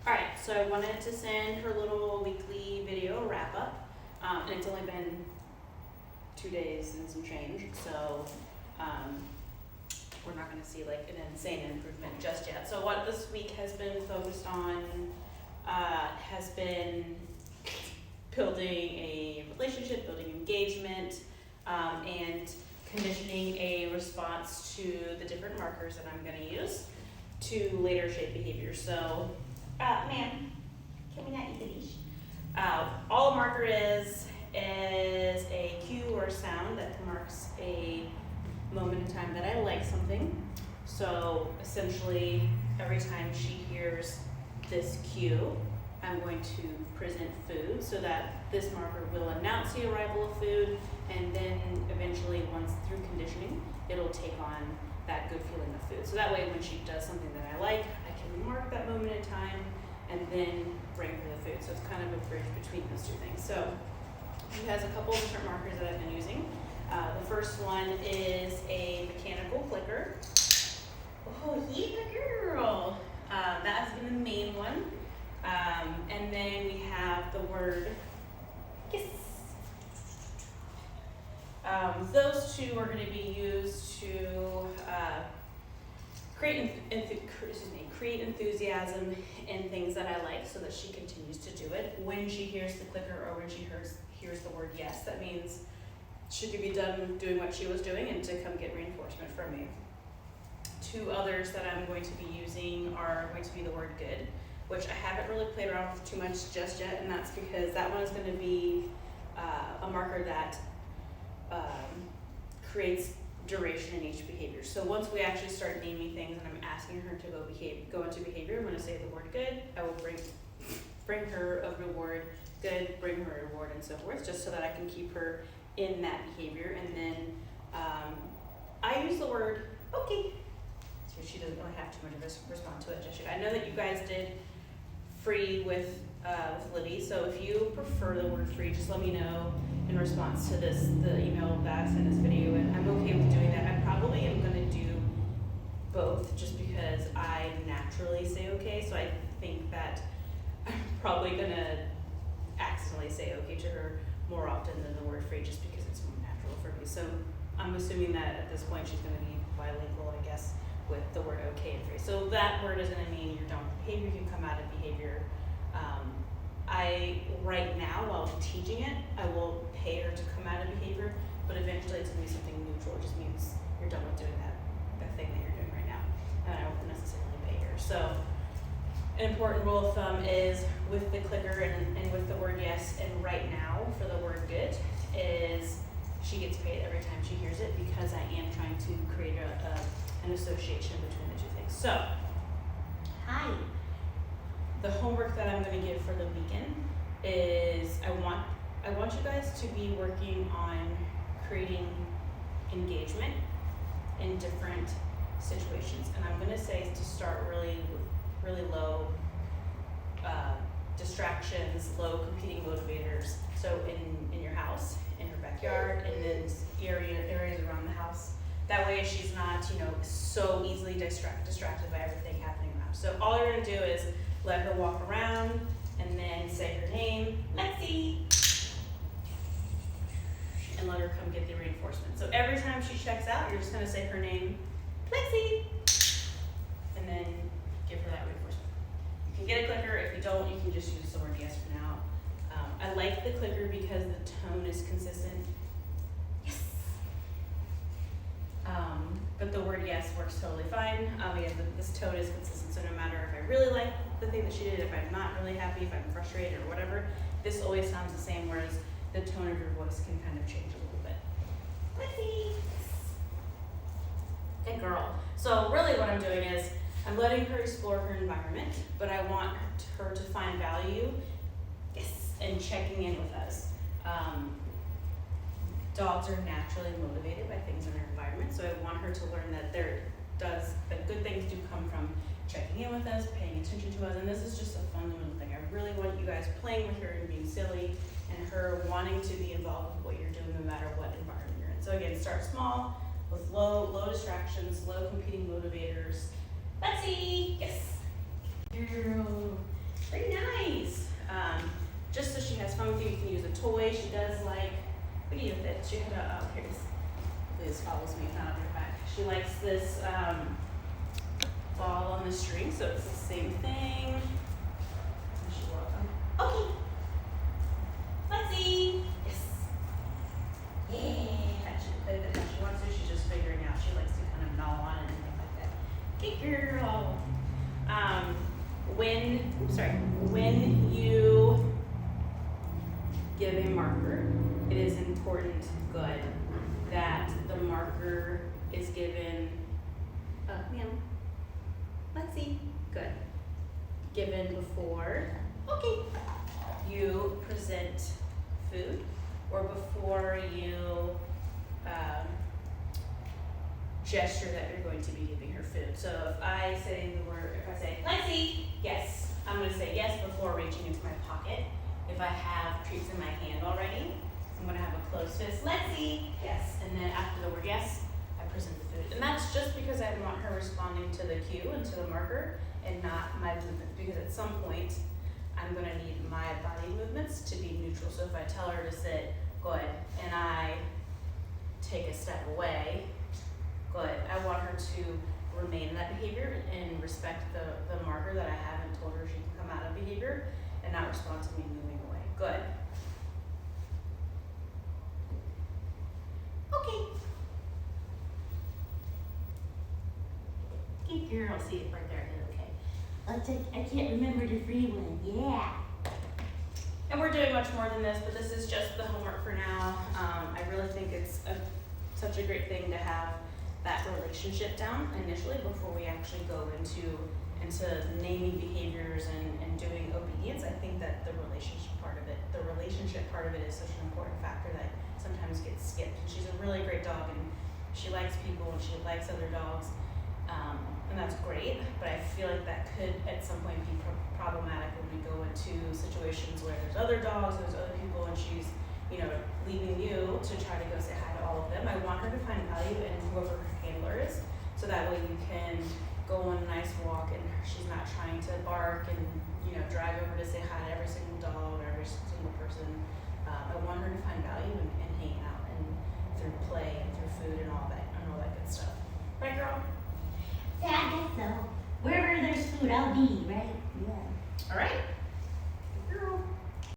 Alright, so I wanted to send her little weekly video wrap up, and it's only been 2 days and some change, so we're not gonna see like an insane improvement just yet. So what this week has been focused on has been building a relationship, building engagement, and conditioning a response to the different markers that I'm gonna use to later shape behavior. So, ma'am, can we not eat the dish? All a marker is a cue or a sound that marks a moment in time that I like something. So essentially, every time she hears this cue, I'm going to present food so that this marker will announce the arrival of food, and then eventually, once through conditioning, it'll take on that good feeling of food. So that way, when she does something that I like, I can mark that moment in time and then bring her the food. So it's kind of a bridge between those two things. So she has a couple of different markers that I've been using. The first one is a mechanical clicker. Oh, yeah, girl. That has been the main one. And then we have the word kiss. Those two are going to be used to create enthusiasm in things that I like so that she continues to do it. When she hears the clicker or when she hears the word yes, that means she could be done doing what she was doing and to come get reinforcement from me. Two others that I'm going to be using are going to be the word good, which I haven't really played around with too much just yet, and that's because that one is going to be a marker that creates duration in each behavior. So once we actually start naming things and I'm asking her to go into behavior, I'm going to say the word good. I will bring her a reward, good, bring her a reward, and so forth, just so that I can keep her in that behavior. And then I use the word okay, so she doesn't really have too much of a respond to it just yet. I know that you guys did free with Libby, so if you prefer the word free, just let me know in response to the email that's in this video, and I'm okay with doing that. I probably am going to do both just because I naturally say okay, so I think that I'm probably going to accidentally say okay to her more often than the word free just because it's more natural for me. So I'm assuming that at this point she's going to be bilingual, I guess, with the word okay and free. So that word is going to mean you're done with behavior, you can come out of behavior. Right now, while I'm teaching it, I will pay her to come out of behavior, but eventually it's going to be something neutral. It just means you're done with doing that thing that you're doing right now, and I won't necessarily pay her. So an important rule of thumb is with the clicker and with the word yes, and right now for the word good, is she gets paid every time she hears it because I am trying to create an association between the two things. So, hi. The homework that I'm going to give for the weekend is I want you guys to be working on creating engagement in different situations, and I'm going to say to start really low distractions, low competing motivators. So in your house, in her backyard, and then areas around the house. That way she's not so easily distracted by everything happening around. So all you're going to do is let her walk around and then say her name, Lexi, and let her come get the reinforcement. So every time she checks out, you're just going to say her name, Lexi, and then give her that reinforcement. You can get a clicker. If you don't, you can just use the word yes for now. I like the clicker because the tone is consistent. Yes. But the word yes works totally fine. Again, this tone is consistent, so no matter if I really like the thing that she did, if I'm not really happy, if I'm frustrated or whatever, this always sounds the same, whereas the tone of your voice can kind of change a little bit. Lexi! Good girl. So really what I'm doing is I'm letting her explore her environment, but I want her to find value, yes, in checking in with us. Dogs are naturally motivated by things in their environment, so I want her to learn that that good things do come from checking in with us, paying attention to us, and this is just a fundamental thing. I really want you guys playing with her and being silly, and her wanting to be involved with what you're doing no matter what environment you're in. So again, start small with low distractions, low competing motivators. Lexi, yes. Girl. she had a, here's, Liz follows me, not on her back. She likes this ball on the string, so it's the same thing. She will, okay. Lexi! Yes. Yeah. She can play with it how she wants to. She's just figuring out. She likes to kind of gnaw on it and things like that. Good girl. When you give a marker, it is important, good, that the marker is given, ma'am, Lexi, good, given before, okay, you present food, or before you gesture that you're going to be giving her food. So if I say Lexi, yes, I'm going to say yes before reaching into my pocket. If I have treats in my hand already, I'm going to have a closed fist, Lexi, yes, and then after the word yes, I present the food. And that's just because I want her responding to the cue and to the marker and not my movements, because at some point I'm going to need my body movements to be neutral. So if I tell her to sit, good, and I take a step away, good. I want her to remain in that behavior and respect the marker that I have and told her she can come out of behavior and not respond to me moving away. Good. Okay. Good girl. See it right there. Okay. I can't remember the free one. Yeah. And we're doing much more than this, but this is just the homework for now. I really think it's such a great thing to have that relationship down initially before we actually go into naming behaviors and doing obedience. I think that the relationship part of it is such an important factor that sometimes gets skipped. And she's a really great dog, and she likes people and she likes other dogs, and that's great. But I feel like that could at some point be problematic when we go into situations where there's other dogs, there's other people, and she's leaving you to try to go say hi to all of them. I want her to find value in whoever her handler is, so that way you can go on a nice walk and she's not trying to bark and drag over to say hi to every single dog or every single person. I want her to find value in hanging out and through play and through food and all that good stuff. Right, girl? Yeah, I guess so. Wherever there's food, I'll be, right? Yeah. All right.